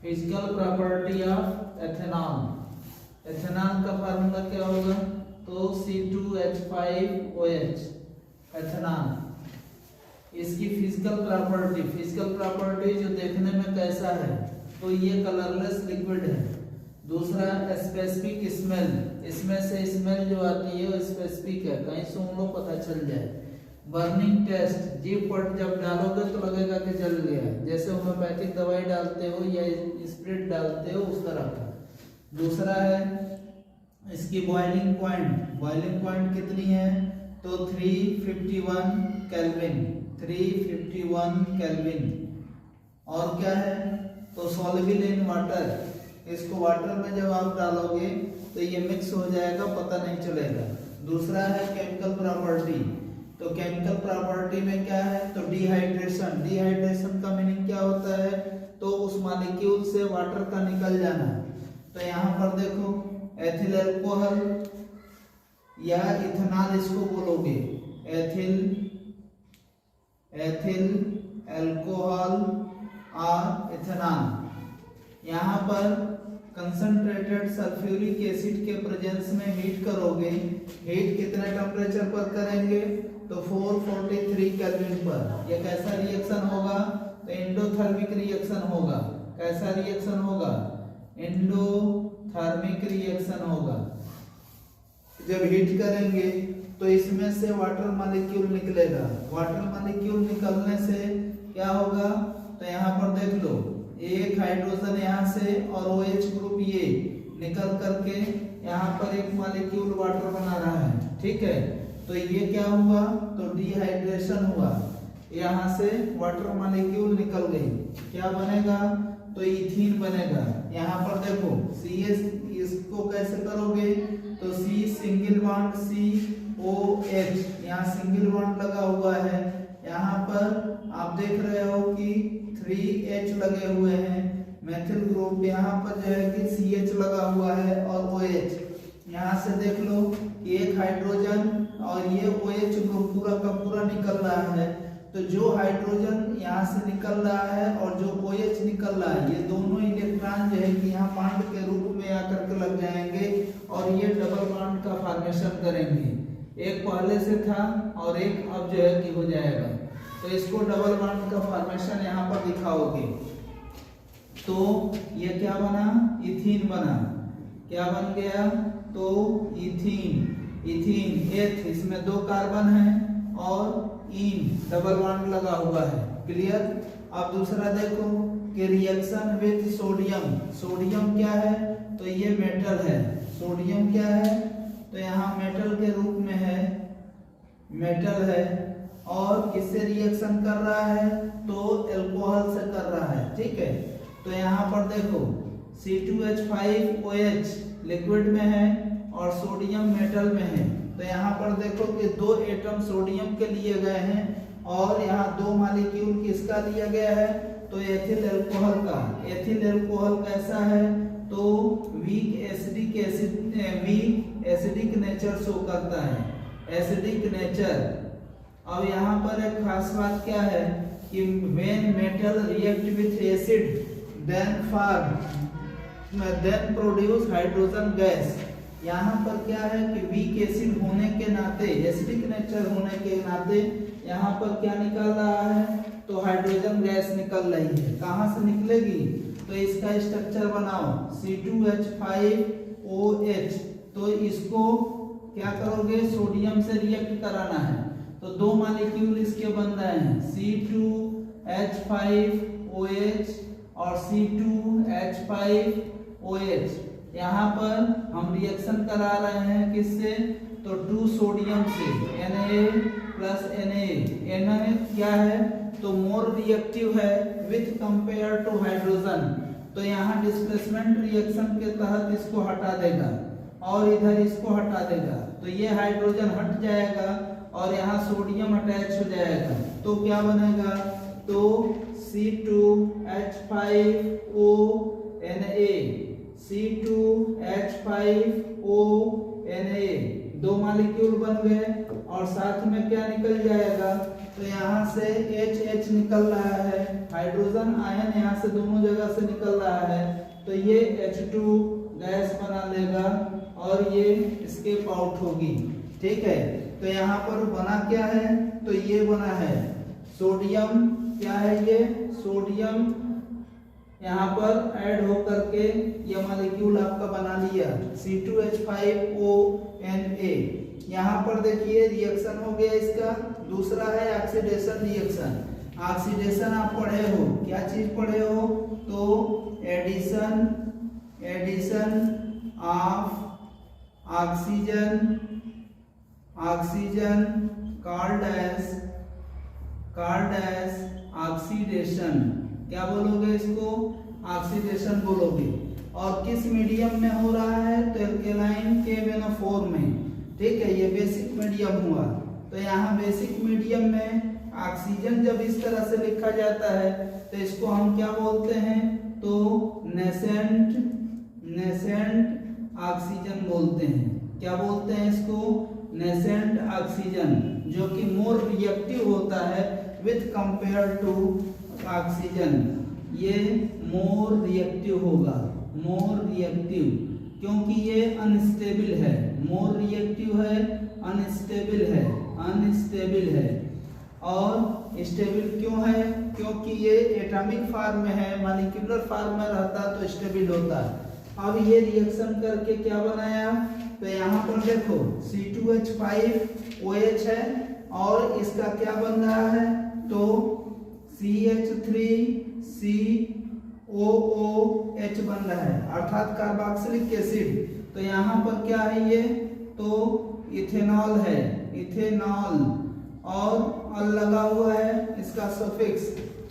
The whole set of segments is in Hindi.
Physical property of ethanol. Ethanol का फार्मूला क्या होगा? तो C2H5OH एथेनॉल। इसकी फिजिकल प्रॉपर्टी जो देखने में कैसा है, तो ये कलरलेस लिक्विड है। दूसरा स्पेसिफिक स्मेल, इसमें से स्मेल जो आती है वो स्पेसिफिक है, कहीं से उन लोग पता चल जाए। बर्निंग टेस्ट, जीप पर जब डालोगे तो लगेगा कि जल गया, जैसे होम्योपैथिक दवाई डालते हो या स्प्रिट डालते हो उस तरह का। दूसरा है इसकी बॉइलिंग पॉइंट कितनी है? तो 351 केल्विन, 351 केल्विन। और क्या है? तो सॉल्युबल इन वाटर, इसको वाटर में जब आप डालोगे तो ये मिक्स हो जाएगा, पता नहीं चलेगा। दूसरा है केमिकल प्रॉपर्टी, तो केमिकल प्रॉपर्टी में क्या है? तो डिहाइड्रेशन का मीनिंग क्या होता है? तो उस मॉलिक्यूल से वाटर का निकल जाना। तो यहाँ पर देखो एथिल अल्कोहल या इथेनॉल इसको बोलोगे, एथिल अल्कोहल और इथेनॉल। यहाँ पर कंसंट्रेटेड सल्फ्यूरिक एसिड के प्रेजेंस में हीट करोगे। हीट कितने टेम्परेचर पर करेंगे? तो 443 केल्विन पर। यह कैसा रिएक्शन होगा? तो एंडोथर्मिक रिएक्शन होगा। कैसा रिएक्शन होगा? एंडोथर्मिक रिएक्शन होगा। जब हीट करेंगे तो इसमें से वाटर मॉलिक्यूल निकलेगा। वाटर मॉलिक्यूल निकलने से क्या होगा? तो यहाँ पर देख लो, एक हाइड्रोजन यहाँ से और OH ग्रुप ये निकल करके यहाँ पर एक मॉलिक्यूल वाटर बना रहा है, ठीक है। तो ये क्या हुआ? तो डिहाइड्रेशन हुआ, यहाँ से वाटर मॉलिक्यूल निकल गई। क्या बनेगा? तो इथीन बनेगा। यहाँ पर देखो CS, इसको कैसे करोगे? तो C सिंगल बॉन्ड COH, यहाँ सिंगल बॉन्ड लगा हुआ है। यहाँ पर आप देख रहे हो कि 3H लगे हुए हैं, मेथिल ग्रुप। यहाँ पर जो है कि CH लगा हुआ है और OH। यहाँ से देख लो कि एक हाइड्रोजन और ये OH ग्रुप पूरा का पूरा निकल रहा है। तो जो हाइड्रोजन यहाँ से निकल रहा है और जो OH निकल रहा है, ये दोनों इलेक्ट्रॉन जो है कि यहाँ बॉन्ड के रूप में आकर के लग जाएंगे और ये डबल बॉन्ड का फॉर्मेशन करेंगे। एक पहले से था और एक अब जो है कि हो जाएगा। तो इसको डबल बॉन्ड का फॉर्मेशन यहाँ पर दिखाओगे तो ये क्या बना? इथीन बना। क्या बन गया? तो इथीन एथ, इसमें 2 कार्बन है और इन डबल बॉन्ड लगा हुआ है। क्लियर? अब दूसरा देखो कि रिएक्शन विद सोडियम क्या है? तो ये मेटल है। सोडियम क्या है? तो यहाँ मेटल के रूप में है, मेटल है। और किससे रिएक्शन कर रहा है? तो अल्कोहल से कर रहा है, ठीक है। तो यहाँ पर देखो C2H5OH लिक्विड में है और सोडियम मेटल में है। तो यहाँ पर देखो कि 2 एटम सोडियम के लिए गए हैं और यहाँ 2 मॉलिक्यूल किसका लिया गया है? तो एथिल अल्कोहल का। एथिल अल्कोहल कैसा है? तो वीक एसिडिक नेचर शो करता है, एसिडिक नेचर। अब यहाँ पर एक खास बात क्या है कि when metal react with acid then produce hydrogen gas। यहाँ पर क्या है कि वीक एसिड होने के नाते, एसिडिक नेचर होने के नाते यहाँ पर क्या निकल रहा है? तो हाइड्रोजन गैस निकल रही है। कहाँ से निकलेगी? तो इसका स्ट्रक्चर बनाओ C2H5OH। तो इसको क्या करोगे? सोडियम से रिएक्ट कराना है। तो 2 मॉलिक्यूल इसके बन रहे हैं, C2H5OH और C2H5OH। यहाँ पर हम रिएक्शन करा रहे हैं किससे? तो 2 सोडियम से, Na+Na। Na क्या है? तो मोर रिएक्टिव है विथ कंपेयर टू हाइड्रोजन। तो यहाँ डिस्प्लेसमेंट रिएक्शन के तहत इसको हटा देगा और इधर इसको हटा देगा। तो ये हाइड्रोजन हट जाएगा और यहाँ सोडियम अटैच हो जाएगा। तो क्या बनेगा? तो C2H5ONA 2 मॉलिक्यूल बन गए और साथ में क्या निकल जाएगा? तो यहाँ से HH निकल रहा है, हाइड्रोजन आयन यहाँ से दोनों जगह से निकल रहा है, तो ये H2 गैस बना लेगा और ये एस्केप आउट होगी। ठीक है, तो यहाँ पर बना क्या है, तो ये बना है सोडियम, क्या है ये सोडियम, यहाँ पर ऐड होकर के ये मॉलिक्यूल आपका बना लिया C2H5ONA। यहाँ पर देखिए रिएक्शन हो गया इसका। दूसरा है ऑक्सीडेशन रिएक्शन। ऑक्सीडेशन आप पढ़े हो, क्या चीज पढ़े हो, तो addition of oxygen called as oxidation. क्या बोलोगे इसको, ऑक्सीडेशन बोलोगे। और किस मीडियम में हो रहा है, तो एल्केलाइन KMnO4 में। ठीक है, ये बेसिक मीडियम हुआ। तो यहाँ बेसिक मीडियम में ऑक्सीजन जब इस तरह से लिखा जाता है तो इसको हम क्या बोलते हैं, तो नेसेंट ऑक्सीजन बोलते हैं। क्या बोलते हैं इसको, नेसेंट ऑक्सीजन, जो कि मोर रिएक्टिव होता है विथ कंपेयर टू ऑक्सीजन। ये मोर रिएक्टिव होगा, मोर रिएक्टिव, क्योंकि ये अनस्टेबल है। मोर रिएक्टिव है, अनस्टेबल है। और स्टेबल क्यों है, क्योंकि ये एटॉमिक फॉर्म में है, मॉलिक्यूलर फॉर्म में रहता तो स्टेबल होता। अब ये रिएक्शन करके क्या बनाया, तो यहाँ पर देखो C2H5OH है और इसका क्या बन रहा है, तो CH3COOH बन रहा है, अर्थात कार्बोक्सिलिक एसिड। तो यहाँ पर क्या है ये, तो इथेनॉल है, इथेनॉल, और अल लगा हुआ है इसका सफिक्स,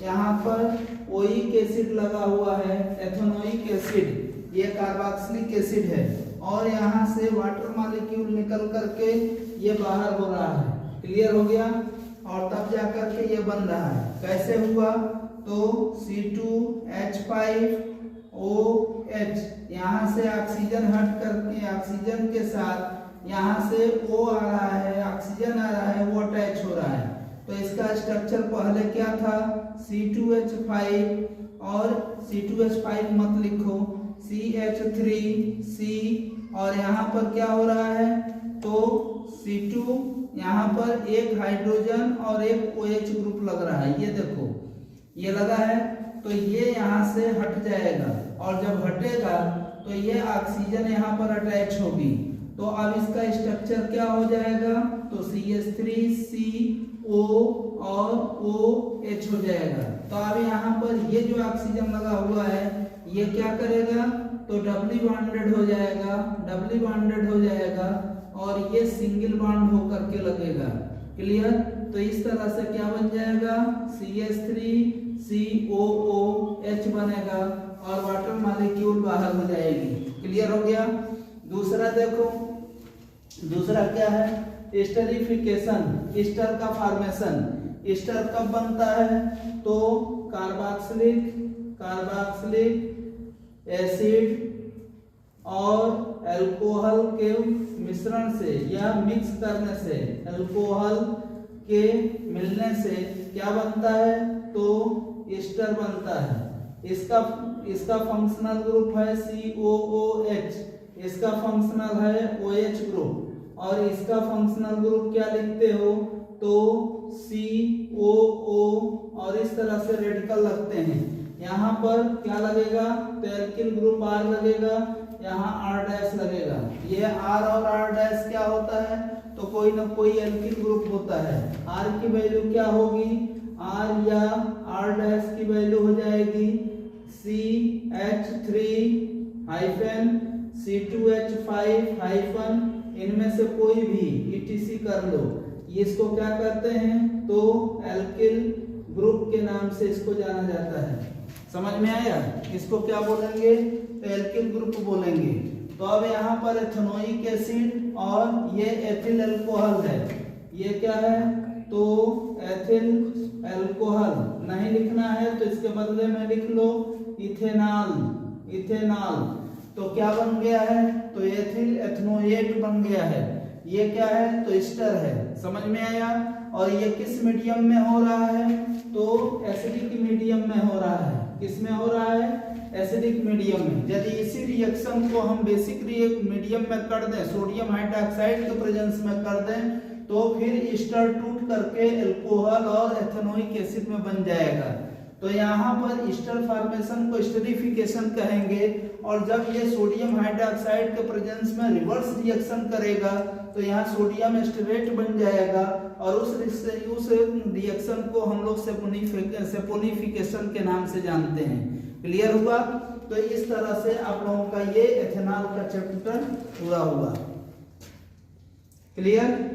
यहाँ पर ओइक एसिड लगा हुआ है, एथेनोइक एसिड, ये कार्बोक्सिलिक एसिड है। और यहाँ से वाटर मॉलिक्यूल निकल करके ये बाहर हो रहा है। क्लियर हो गया, और तब जाकर के ये बन रहा है। कैसे हुआ, तो C2H5OH, यहाँ से ऑक्सीजन हट करके ऑक्सीजन के साथ यहाँ से O आ रहा है, ऑक्सीजन आ रहा है, वो अटैच हो रहा है। तो इसका स्ट्रक्चर पहले क्या था, C2H5, और C2H5 मत लिखो, CH3C, और यहाँ पर क्या हो रहा है, तो C2, यहाँ पर एक हाइड्रोजन और एक OH ग्रुप लग रहा है, ये देखो ये लगा है। तो ये यहाँ से हट जाएगा, और जब हटेगा तो ये ऑक्सीजन यहाँ पर अटैच होगी। तो अब इसका स्ट्रक्चर क्या हो जाएगा, तो CH3CO और OH हो जाएगा। तो अब यहाँ पर ये जो ऑक्सीजन लगा हुआ है ये क्या करेगा, तो डबली बॉन्डेड हो जाएगा, और ये सिंगल बॉन्ड होकर के लगेगा। क्लियर, तो इस तरह से क्या बन जाएगा, CH3COOH बनेगा और वाटर मॉलिक्यूल बाहर हो जाएगी। क्लियर हो गया। दूसरा देखो, दूसरा क्या है, एस्टरिफिकेशन, एस्टर का फॉर्मेशन। एस्टर कब बनता है, तो कार्बोक्सिलिक एसिड और अल्कोहल के मिश्रण से या मिक्स करने से, अल्कोहल के मिलने से क्या बनता है, तो एस्टर बनता है। इसका फंक्शनल ग्रुप है COOH, इसका फंक्शनल है OH ग्रुप, और इसका फंक्शनल ग्रुप क्या लिखते हो, तो COO, और इस तरह से रेडिकल लगते हैं। यहाँ पर क्या लगेगा, तो एल्किल ग्रुप R लगेगा, यहाँ R' लगेगा। ये R और R' क्या होता है, तो कोई ना कोई एल्किल ग्रुप होता है। R की वैल्यू क्या होगी, R या R' की वैल्यू हो जाएगी CH3-C2H5- इनमें से कोई भी ETC कर लो। इसको क्या कहते हैं, तो एल्किल ग्रुप के नाम से इसको जाना जाता है। समझ में आया, इसको क्या बोलेंगे, तो एल्किल ग्रुप बोलेंगे। तो अब यहाँ पर एथेनोइक एसिड और ये एथिल अल्कोहल है, ये क्या है, तो एथिल अल्कोहल नहीं लिखना है तो इसके बदले में लिख लो इथेनॉल। तो क्या बन गया है, तो एथिल एथनोएट बन गया है। ये क्या है, तो एस्टर है। समझ में आया। और ये किस मीडियम में हो रहा है, तो एसिडिक मीडियम में हो रहा है। किस में हो रहा है, एसिडिक मीडियम में। यदि इसी रिएक्शन को हम बेसिक मीडियम में कर दें, सोडियम हाइड्रोक्साइड के प्रेजेंस में कर दें, तो फिर ईस्टर टूट करके अल्कोहल और एथेनोइक एसिड में बन जाएगा। तो यहाँ पर ईस्टर फॉर्मेशन को एस्टरिफिकेशन कहेंगे, और जब ये सोडियम हाइड्रोक्साइड के प्रेजेंस में रिवर्स रिएक्शन करेगा तो यहाँ सोडियम एस्टरेट बन जाएगा, और उस रिएक्शन को हम लोग सेपोनिफिकेशन के नाम से जानते हैं। क्लियर हुआ? तो इस तरह से आप लोगों का ये एथेनॉल का चैप्टर पूरा हुआ। क्लियर?